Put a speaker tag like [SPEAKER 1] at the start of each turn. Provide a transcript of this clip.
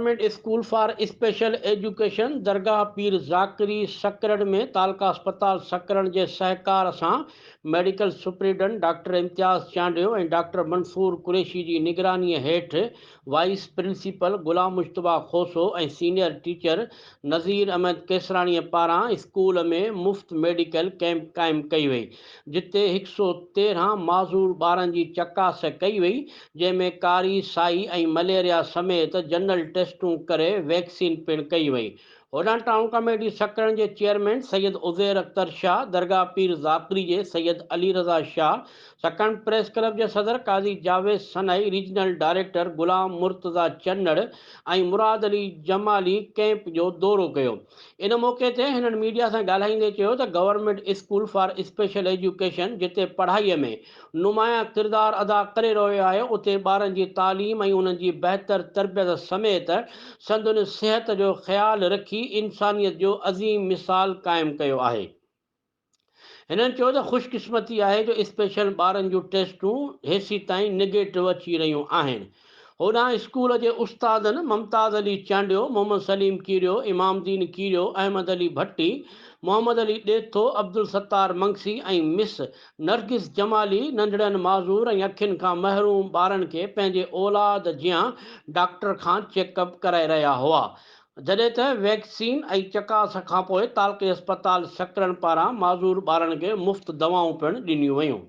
[SPEAKER 1] Government school for special education दरगाह पीर ज़ाकरी सकरड़ में तालका अस्पताल सकरड़ के सहकार से मेडिकल सुप्रीडेंट डॉक्टर इम्तियाज़ चांडियो और डॉक्टर मंसूर कुरैशी की निगरानी हेठ वाइस प्रिंसिपल गुलाम मुश्तबा खोसो और सीनियर टीचर नज़ीर अहमद केसरानी पारां स्कूल में मुफ्त मेडिकल कैंप कायम कई वई, जिते 113 माज़ूर ॿारनि की चकास कई वई, जंहिंमें कारी साई और मलेरिया समेत जनरल टेस्टूं करे वैक्सीन पिण कई वई। होॾां टाउन कमेटी सकरन के चेयरमैन सैयद उज़ैर अख्तर शाह, दरगाह पीर ज़ाकरी के सैयद अली रज़ा शाह, सकन प्रेस क्लब के सदर काज़ी जावेद सनाई, रीजनल डायरेक्टर गुलाम मुर्तज़ा चन्नड़ और मुराद अली जमाली कैंप जो दौरो किया। इन मौके ते हिननि मीडिया से ॻाल्हाईंदे चयो त government school for special education जिते पढ़ाई में नुमाया किरदार अदा करे रहियो है, उते ॿारनि की तालीम और उन्हनि जी बहितर तरबियत समेत संदुनि सेहत जो ख्याल रखी इंसानियत जो अज़ीम मिसाल कायम कयो आहे। हिननि चयो त ख़ुशकिस्मती आहे जो स्पेशल ॿारनि जूं टेस्टूं हेसी ताईं निगेटिव अची रहियूं आहिनि। होॾां स्कूल के उस्तादनि मुमताज़ अली चांडियो, मोहम्मद सलीम कीरियो, इमामदीन कीरियो, अहमद अली भट्टी, मोहम्मद अली ॾेथो, अब्दुल सत्तार मंगसी और मिस नरगिस जमाली नंढड़नि माज़ूर और अखियुनि खां महरूम ॿारनि खे पंहिंजे औलाद जियां डॉक्टर खां चेकअप कराए रहिया हुआ, जॾहिं त वैक्सीन और चकास खां पोइ तालके अस्पताल सकरन पारां माज़ूर ॿारनि खे मुफ़्त दवाऊं पिण ॾिनियूं वयूं।